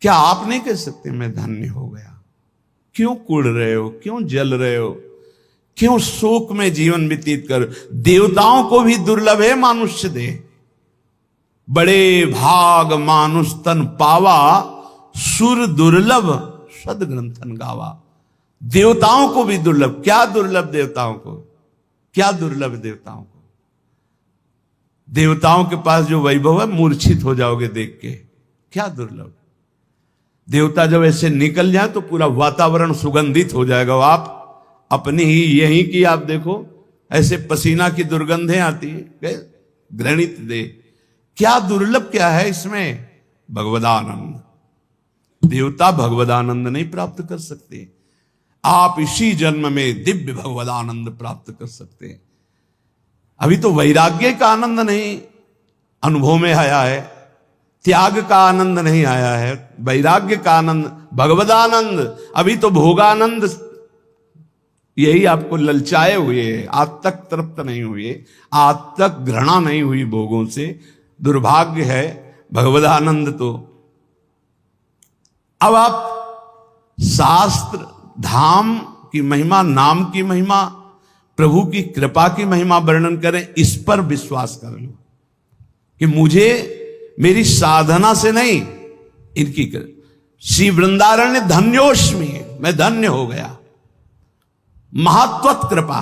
क्या आप नहीं कह सकते मैं धन्य हो गया? क्यों कुड़ रहे हो, क्यों जल रहे हो, क्यों शोक में जीवन व्यतीत कर? देवताओं को भी दुर्लभ है मानुष्य दे, बड़े भाग मानुष तन पावा, सुर दुर्लभ सदग्रंथन गावा। देवताओं को भी दुर्लभ। क्या दुर्लभ देवताओं को? क्या दुर्लभ देवताओं को? देवताओं के पास जो वैभव है मूर्छित हो जाओगे देख के। क्या दुर्लभ? देवता जब ऐसे निकल जाए तो पूरा वातावरण सुगंधित हो जाएगा। आप अपनी ही यहीं की आप देखो, ऐसे पसीना की दुर्गंधें आती है, घृणित दे। क्या दुर्लभ क्या है इसमें? भगवदानंद। देवता भगवदानंद नहीं प्राप्त कर सकते। आप इसी जन्म में दिव्य भगवदानंद प्राप्त कर सकते हैं। अभी तो वैराग्य का आनंद नहीं अनुभव में आया है, त्याग का आनंद नहीं आया है, वैराग्य का आनंद, भगवदानंद। अभी तो भोगानंद यही आपको ललचाए हुए है, आज तक तृप्त नहीं हुए, आज तक घृणा नहीं हुई भोगों से। दुर्भाग्य है। भगवदानंद तो अब आप शास्त्र, धाम की महिमा, नाम की महिमा, प्रभु की कृपा की महिमा वर्णन करें, इस पर विश्वास कर लो कि मुझे मेरी साधना से नहीं, इनकी श्री वृंदारण्य धन्योष्मी, मैं धन्य हो गया। महत्वत कृपा,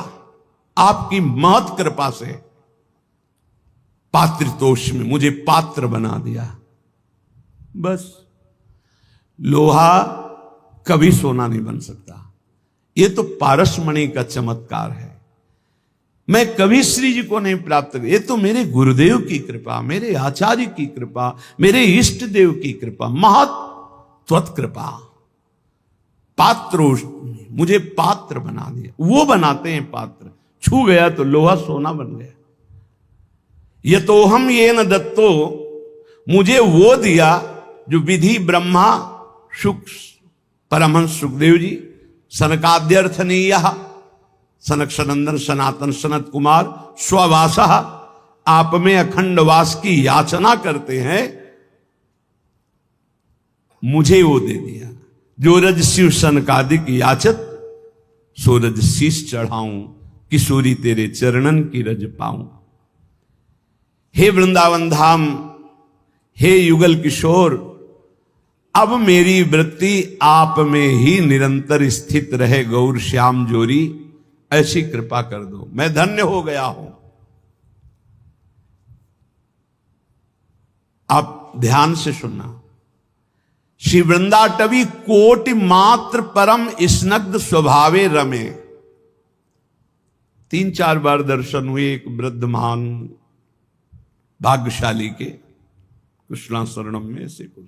आपकी महत कृपा से पात्रितोष में मुझे पात्र बना दिया। बस लोहा कभी सोना नहीं बन सकता। यह तो पारसमणि का चमत्कार है। मैं कभी श्री जी को नहीं प्राप्त कर, ये तो मेरे गुरुदेव की कृपा, मेरे आचार्य की कृपा, मेरे इष्ट देव की कृपा, महत्वत कृपा। पात्रोष, मुझे पात्र बना दिया। वो बनाते हैं पात्र, छू गया तो लोहा सोना बन गया। ये तो हम ये न दत्तो, मुझे वो दिया जो विधि ब्रह्मा सुख परमहंस सुखदेव जी, सनकाद्यर्थनीय, सनक सनंदन सनातन सनत कुमार स्ववास, आप में अखंड वास की याचना करते हैं, मुझे वो दे दिया। जो रज शिव सनकादिक याचत, सो रज शीश चढ़ाऊं, किशोरी तेरे चरणन की रज पाऊं। हे वृंदावन धाम, हे युगल किशोर, अब मेरी वृत्ति आप में ही निरंतर स्थित रहे गौर श्याम जोरी, ऐसी कृपा कर दो। मैं धन्य हो गया हूं। आप ध्यान से सुनना। श्री वृंदाटवी कोटि मात्र परम स्नग्ध स्वभावे रमे। 3-4 बार दर्शन हुए एक वृद्ध महान भाग्यशाली के कृष्णाशरणम में से कुछ।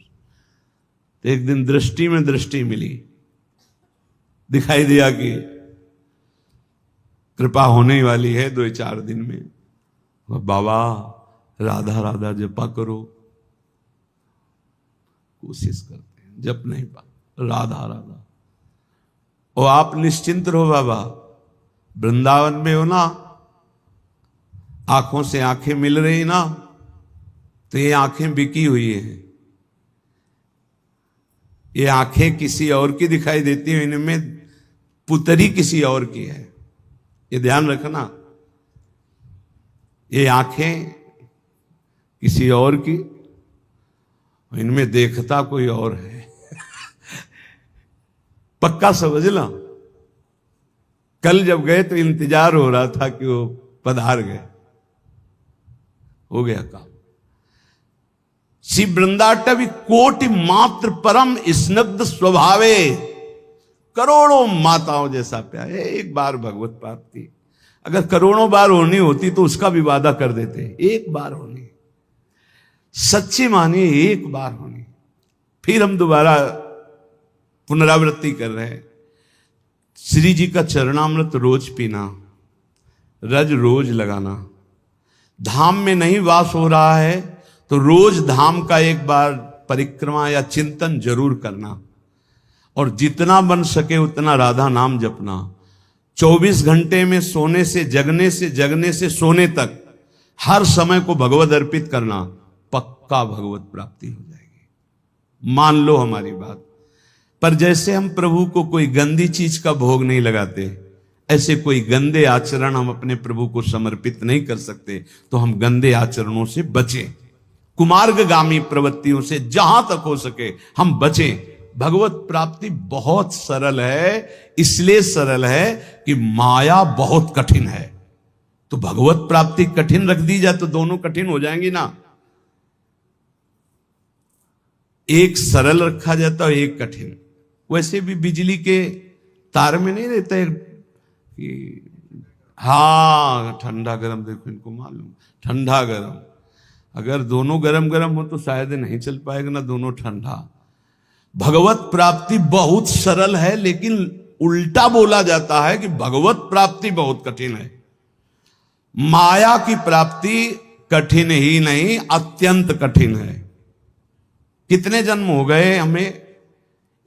तो एक दिन दृष्टि में दृष्टि मिली, दिखाई दिया कि कृपा होने वाली है 2-4 दिन में। बाबा राधा राधा जपा करो, कोशिश करते हैं, जप नहीं पा, राधा राधा। और आप निश्चिंत रहो बाबा, वृंदावन में हो ना, आंखों से आंखें मिल रही ना, तो ये आंखें बिकी हुई है। ये आंखें किसी और की दिखाई देती है, इनमें पुतरी किसी और की है। ये ध्यान रखना। ये आंखें किसी और की, इनमें देखता कोई और है। पक्का समझ लो। कल जब गए तो इंतजार हो रहा था कि वो पधार गए, हो गया काम। श्री वृंदाटवी कोटि मात्र परम स्नग्ध स्वभावे, करोड़ों माताओं जैसा प्यार। एक बार भगवत प्राप्ति अगर करोड़ों बार होनी होती तो उसका भी वादा कर देते। एक बार होनी, सच्ची मानिए, एक बार होनी। फिर हम दोबारा पुनरावृत्ति कर रहे हैं। श्री जी का चरणामृत रोज पीना, रज रोज लगाना। धाम में नहीं वास हो रहा है तो रोज धाम का एक बार परिक्रमा या चिंतन जरूर करना, और जितना बन सके उतना राधा नाम जपना। 24 घंटे में सोने से जगने से, जगने से सोने तक हर समय को भगवत अर्पित करना, पक्का भगवत प्राप्ति हो जाएगी। मान लो हमारी बात। पर जैसे हम प्रभु को कोई गंदी चीज का भोग नहीं लगाते, ऐसे कोई गंदे आचरण हम अपने प्रभु को समर्पित नहीं कर सकते। तो हम गंदे आचरणों से बचें, कुमार्गगामी प्रवृत्तियों से जहां तक हो सके हम बचें। भगवत प्राप्ति बहुत सरल है, इसलिए सरल है कि माया बहुत कठिन है। तो भगवत प्राप्ति कठिन रख दी जाए तो दोनों कठिन हो जाएंगी ना। एक सरल रखा जाता है, एक कठिन। वैसे भी बिजली के तार में नहीं रहता कि हाँ ठंडा गरम, देखो इनको मालूम ठंडा गरम, अगर दोनों गरम गरम हो तो शायद नहीं चल पाएगा ना, दोनों ठंडा। भगवत प्राप्ति बहुत सरल है, लेकिन उल्टा बोला जाता है कि भगवत प्राप्ति बहुत कठिन है। माया की प्राप्ति कठिन ही नहीं, अत्यंत कठिन है। कितने जन्म हो गए हमें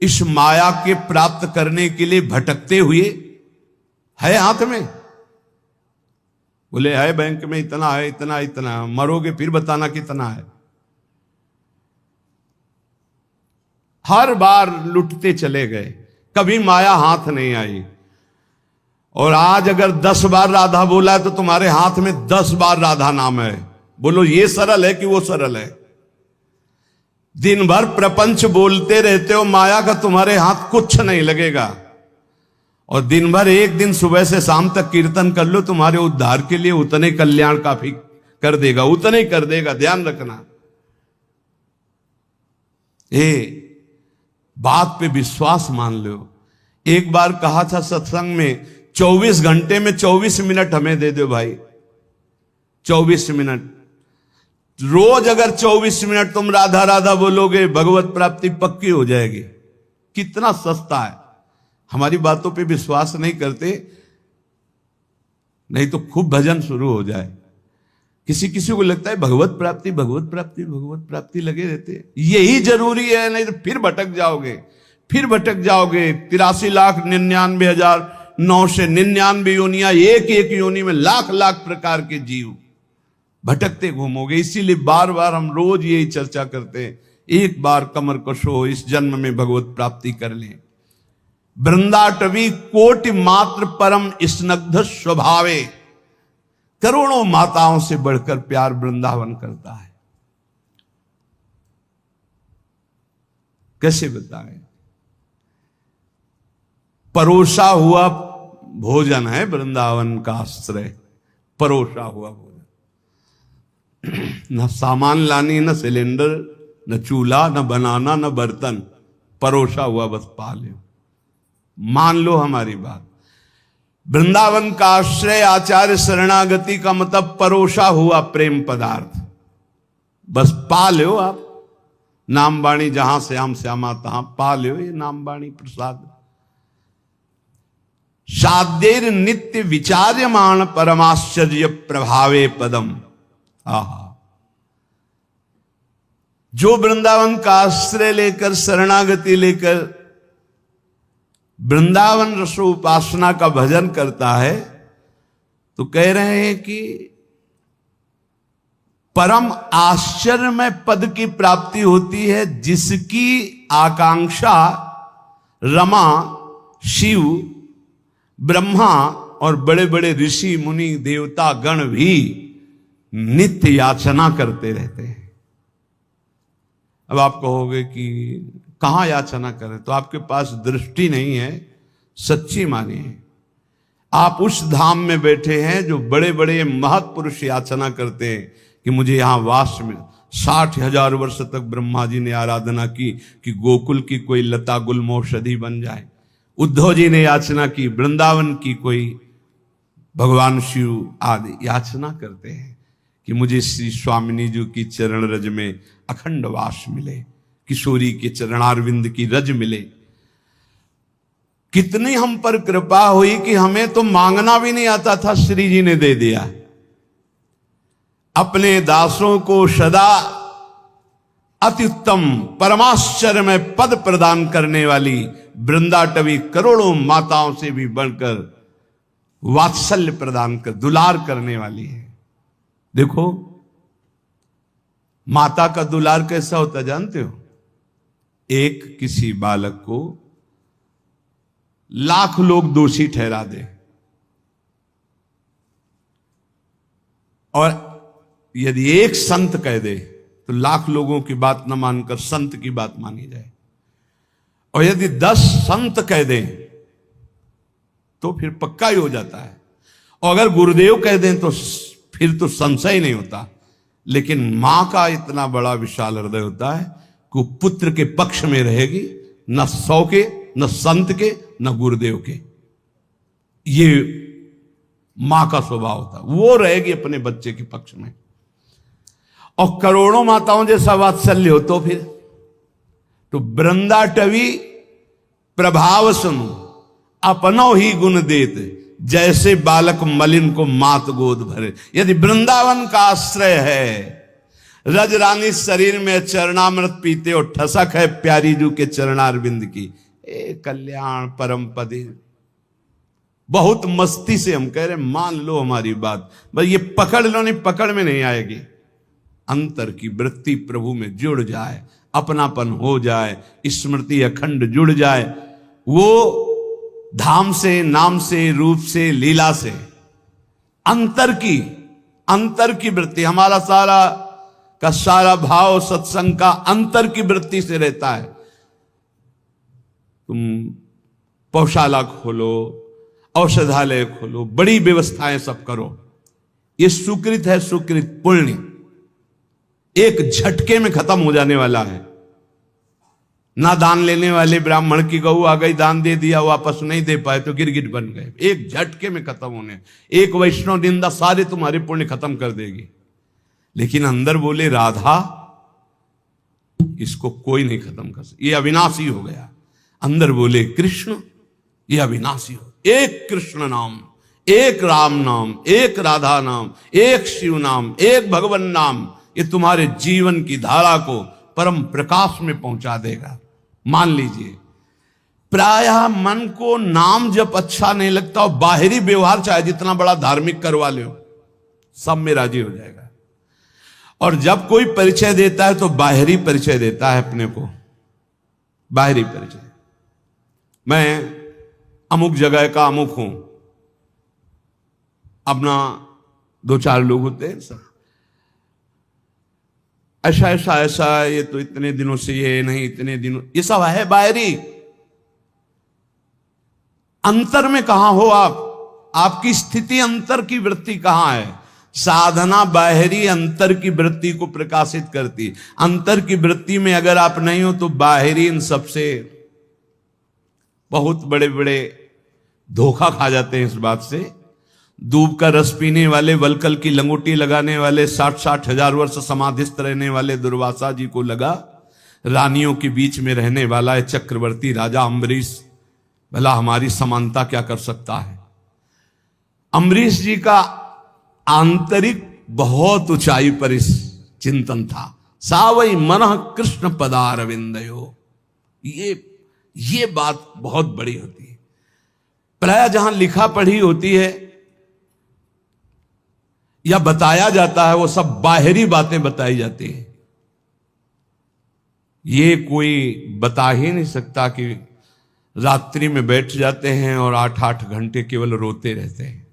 इस माया के प्राप्त करने के लिए भटकते हुए। है हाथ में, बोले है बैंक में इतना है, इतना इतना, मरोगे फिर बताना कितना है। हर बार लुटते चले गए, कभी माया हाथ नहीं आई। और आज अगर 10 बार राधा बोला है तो तुम्हारे हाथ में 10 बार राधा नाम है। बोलो ये सरल है कि वो सरल है? दिन भर प्रपंच बोलते रहते हो, माया का तुम्हारे हाथ कुछ नहीं लगेगा। और दिन भर एक दिन सुबह से शाम तक कीर्तन कर लो, तुम्हारे उद्धार के लिए उतने कल्याण काफी कर देगा, उतने कर देगा, ध्यान रखना। बात पे विश्वास मान लो। एक बार कहा था सत्संग में, 24 घंटे में 24 मिनट हमें दे दो भाई, 24 मिनट रोज। अगर 24 मिनट तुम राधा राधा बोलोगे, भगवत प्राप्ति पक्की हो जाएगी। कितना सस्ता है। हमारी बातों पे विश्वास नहीं करते, नहीं तो खूब भजन शुरू हो जाए। किसी किसी को लगता है भगवत प्राप्ति भगवत प्राप्ति भगवत प्राप्ति लगे रहते, यही जरूरी है, नहीं तो फिर भटक जाओगे, फिर भटक जाओगे। 83,99,999 योनियां, एक एक योनि में लाख लाख प्रकार के जीव, भटकते घूमोगे। इसीलिए बार बार हम रोज यही चर्चा करते हैं, एक बार कमर कशो, इस जन्म में भगवत प्राप्ति कर लें। वृंदाटवी कोटि मात्र परम स्नग्ध स्वभावे, करोड़ों माताओं से बढ़कर प्यार वृंदावन करता है। कैसे बताएं? परोसा हुआ भोजन है वृंदावन का आश्रय, परोसा हुआ भोजन। न सामान लानी, न सिलेंडर, न चूल्हा, न बनाना, न बर्तन, परोसा हुआ बस पा ले। मान लो हमारी बात। वृंदावन का आश्रय, आचार्य शरणागति का मतलब परोसा हुआ प्रेम पदार्थ, बस पा लो आप। नाम बाणी जहां श्याम श्यामा तहां पा लो ये नाम बाणी प्रसाद। साध्येर नित्य विचार्यमाण परमाश्चर्य प्रभावे पदम। आहा, जो वृंदावन का आश्रय लेकर, शरणागति लेकर वृंदावन रसो उपासना का भजन करता है, तो कह रहे हैं कि परम आश्चर्यमय पद की प्राप्ति होती है, जिसकी आकांक्षा रमा, शिव, ब्रह्मा और बड़े बड़े ऋषि मुनि देवता गण भी नित्य याचना करते रहते हैं। अब आप कहोगे कि कहां याचना करें, तो आपके पास दृष्टि नहीं है, सच्ची मानिए। आप उस धाम में बैठे हैं जो बड़े बड़े महत्पुरुष याचना करते हैं कि मुझे यहां वास में 60,000 वर्ष तक ब्रह्मा जी ने आराधना की कि गोकुल की कोई लता गुलमौषधि बन जाए। उद्धव जी ने याचना की वृंदावन की कोई भगवान शिव आदि याचना करते हैं कि मुझे श्री स्वामिनी जी की चरण रज में अखंड वास मिले, किशोरी के चरणारविंद की रज मिले। कितनी हम पर कृपा हुई कि हमें तो मांगना भी नहीं आता था, श्री जी ने दे दिया। अपने दासों को सदा अति उत्तम परमाश्चर्य में पद प्रदान करने वाली वृंदाटवी करोड़ों माताओं से भी बढ़कर वात्सल्य प्रदान कर, दुलार करने वाली है। देखो माता का दुलार कैसा होता जानते हो? एक किसी बालक को लाख लोग दोषी ठहरा दे और यदि एक संत कह दे तो लाख लोगों की बात न मानकर संत की बात मानी जाए, और यदि 10 संत कह दें तो फिर पक्का ही हो जाता है, और अगर गुरुदेव कह दें तो फिर तो संशय नहीं होता। लेकिन मां का इतना बड़ा विशाल हृदय होता है कि वो पुत्र के पक्ष में रहेगी, न 100 के, न संत के, न गुरुदेव के। ये मां का स्वभाव होता है, वो रहेगी अपने बच्चे के पक्ष में। और करोड़ों माताओं जैसा वात्सल्य हो तो फिर तो वृंदा टवी प्रभाव सुनो अपनो ही गुण देत, जैसे बालक मलिन को मात गोद भरे। यदि वृंदावन का आश्रय है, रज रानी शरीर में चरणामृत पीते और ठसक है प्यारी जू के चरणारविंद की, ए कल्याण परम पदे। बहुत मस्ती से हम कह रहे मान लो हमारी बात, बस ये पकड़ लो, नहीं पकड़ में नहीं आएगी। अंतर की वृत्ति प्रभु में जुड़ जाए, अपनापन हो जाए, स्मृति अखंड जुड़ जाए, वो धाम से, नाम से, रूप से, लीला से अंतर की वृत्ति, हमारा सारा का सारा भाव सत्संग का अंतर की वृत्ति से रहता है। तुम पौशाला खोलो, औषधालय खोलो, बड़ी व्यवस्थाएं सब करो, ये सुकृत है, सुकृत पुण्य एक झटके में खत्म हो जाने वाला है। ना दान लेने वाले ब्राह्मण की गऊ आ गई, दान दे दिया, वापस नहीं दे पाए तो गिरगिट बन गए, एक झटके में खत्म होने। एक वैष्णव निंदा सारे तुम्हारे पुण्य खत्म कर देगी। लेकिन अंदर बोले राधा, इसको कोई नहीं खत्म कर सकता, ये अविनाशी हो गया। अंदर बोले कृष्ण, ये अविनाशी हो। एक कृष्ण नाम, एक राम नाम, एक राधा नाम, एक शिव नाम, एक भगवान नाम, ये तुम्हारे जीवन की धारा को परम प्रकाश में पहुंचा देगा। मान लीजिए प्रायः मन को नाम जब अच्छा नहीं लगता और बाहरी व्यवहार चाहे जितना बड़ा धार्मिक करवा लो, सब में राजी हो जाएगा। और जब कोई परिचय देता है तो बाहरी परिचय देता है अपने को, बाहरी परिचय, मैं अमुक जगह का अमुक हूं। अपना 2-4 लोग होते हैं सब, ऐसा ऐसा ऐसा, ये तो इतने दिनों से, ये नहीं इतने दिनों, ये सब है बाहरी। अंतर में कहां हो आप? आपकी स्थिति अंतर की वृत्ति कहां है? साधना बाहरी अंतर की वृत्ति को प्रकाशित करती। अंतर की वृत्ति में अगर आप नहीं हो तो बाहरी इन सबसे बहुत बड़े बड़े धोखा खा जाते हैं। इस बात से दूब का रस पीने वाले, वलकल की लंगोटी लगाने वाले, 60-60 हजार वर्ष समाधिस्थ रहने वाले दुर्वासा जी को लगा रानियों के बीच में रहने वाला है चक्रवर्ती राजा अम्बरीश, भला हमारी समानता क्या कर सकता है। अम्बरीश जी का आंतरिक बहुत ऊंचाई पर इस चिंतन था। सावई मन कृष्ण पदारविंदयो, ये बात बहुत बड़ी होती है। प्राय जहां लिखा पढ़ी होती है या बताया जाता है, वो सब बाहरी बातें बताई जाती हैं। ये कोई बता ही नहीं सकता कि रात्रि में बैठ जाते हैं और 8-8 घंटे केवल रोते रहते हैं,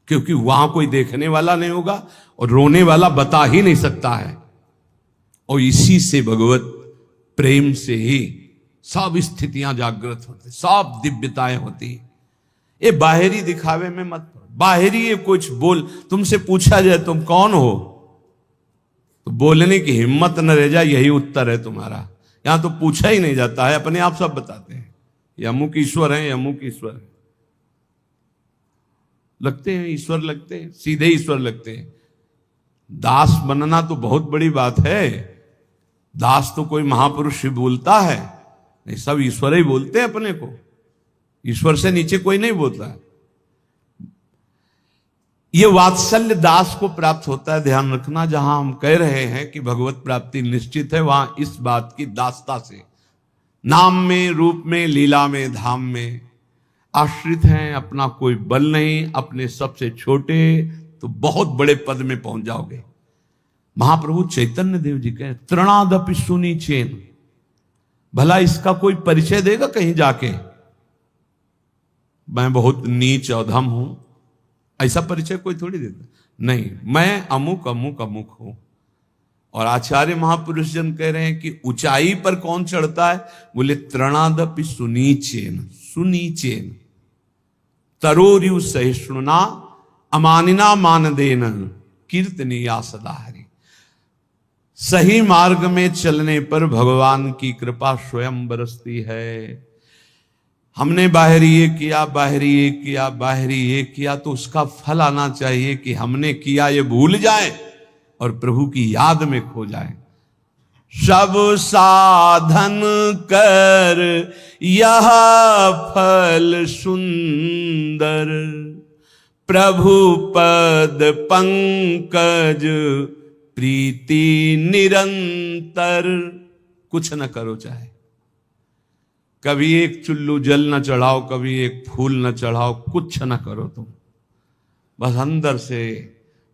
क्योंकि वहां कोई देखने वाला नहीं होगा और रोने वाला बता ही नहीं सकता है। और इसी से भगवत प्रेम से ही सब स्थितियां जागृत होती, सब दिव्यताएं होती। ये बाहरी दिखावे में मत, बाहरी ये कुछ बोल, तुमसे पूछा जाए तुम कौन हो तो बोलने की हिम्मत न रह जाए, यही उत्तर है तुम्हारा। यहां तो पूछा ही नहीं जाता है, अपने आप सब बताते हैं, ये अमुक ईश्वर है, ये अमुक ईश्वर है। लगते हैं ईश्वर, लगते हैं सीधे ईश्वर लगते हैं। दास बनना तो बहुत बड़ी बात है। दास तो कोई महापुरुष ही बोलता है, नहीं सब ईश्वर ही बोलते हैं अपने को। ईश्वर से नीचे कोई नहीं बोलता है। ये वात्सल्य दास को प्राप्त होता है। ध्यान रखना, जहां हम कह रहे हैं कि भगवत प्राप्ति निश्चित है, वहां इस बात की दासता से, नाम में, रूप में, लीला में, धाम में आश्रित हैं। अपना कोई बल नहीं, अपने सबसे छोटे तो बहुत बड़े पद में पहुंच जाओगे। महाप्रभु चैतन्य देव जी कहे तृणादपि सुनी चेन, भला इसका कोई परिचय देगा कहीं जाके, मैं बहुत नीच अधम हूं, ऐसा परिचय कोई थोड़ी देता। नहीं, मैं अमुक अमुक अमुक हूं। और आचार्य महापुरुष जन कह रहे हैं कि ऊंचाई पर कौन चढ़ता है? बोले तृणादपि सुनीचेन, सुनीचेन तरोरियु सहिष्णुना अमानिना मानदेन कीर्तनीया सदा हरि। सही मार्ग में चलने पर भगवान की कृपा स्वयं बरसती है। हमने बाहरी ये किया, बाहरी ये किया, बाहरी ये किया, तो उसका फल आना चाहिए कि हमने किया ये भूल जाए और प्रभु की याद में खो जाए। सब साधन कर यह फल सुंदर, प्रभु पद पंकज प्रीति निरंतर। कुछ न करो, चाहे कभी एक चुल्लू जल न चढ़ाओ, कभी एक फूल न चढ़ाओ, कुछ न करो तुम, बस अंदर से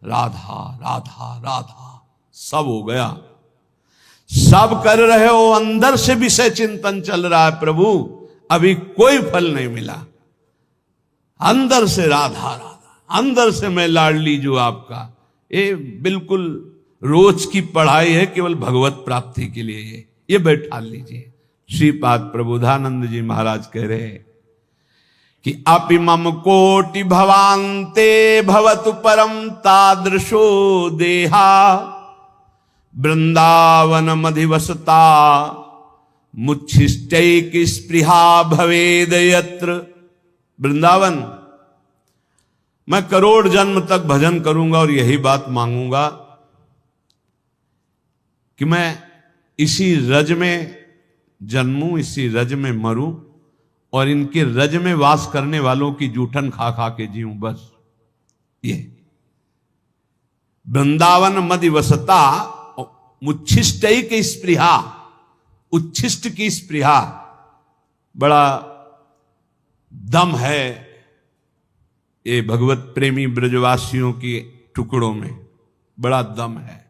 राधा राधा राधा सब हो गया। सब कर रहे हो, अंदर से विषय चिंतन चल रहा है, प्रभु अभी कोई फल नहीं मिला। अंदर से राधा राधा, अंदर से मैं लाडली जो आपका। ये बिल्कुल रोज की पढ़ाई है, केवल भगवत प्राप्ति के लिए। ये बैठा लीजिए। श्रीपाद प्रबोधानंद जी महाराज कह रहे हैं कि अपि मम कोटि भवान्ते भवतु परम तादृशो देहा, वृंदावन मधिवसता मुच्छिष्टैक स्पृहा भवेद यत्र। वृंदावन मैं करोड़ जन्म तक भजन करूंगा और यही बात मांगूंगा कि मैं इसी रज में जन्मूं, इसी रज में मरूं और इनके रज में वास करने वालों की जूठन खा खा के जीऊं, बस ये। वृंदावन मधिवसता मुच्छिष्ट की स्पृहा, उच्छिष्ट की स्पृहा, बड़ा दम है ये भगवत प्रेमी ब्रजवासियों के टुकड़ों में, बड़ा दम है।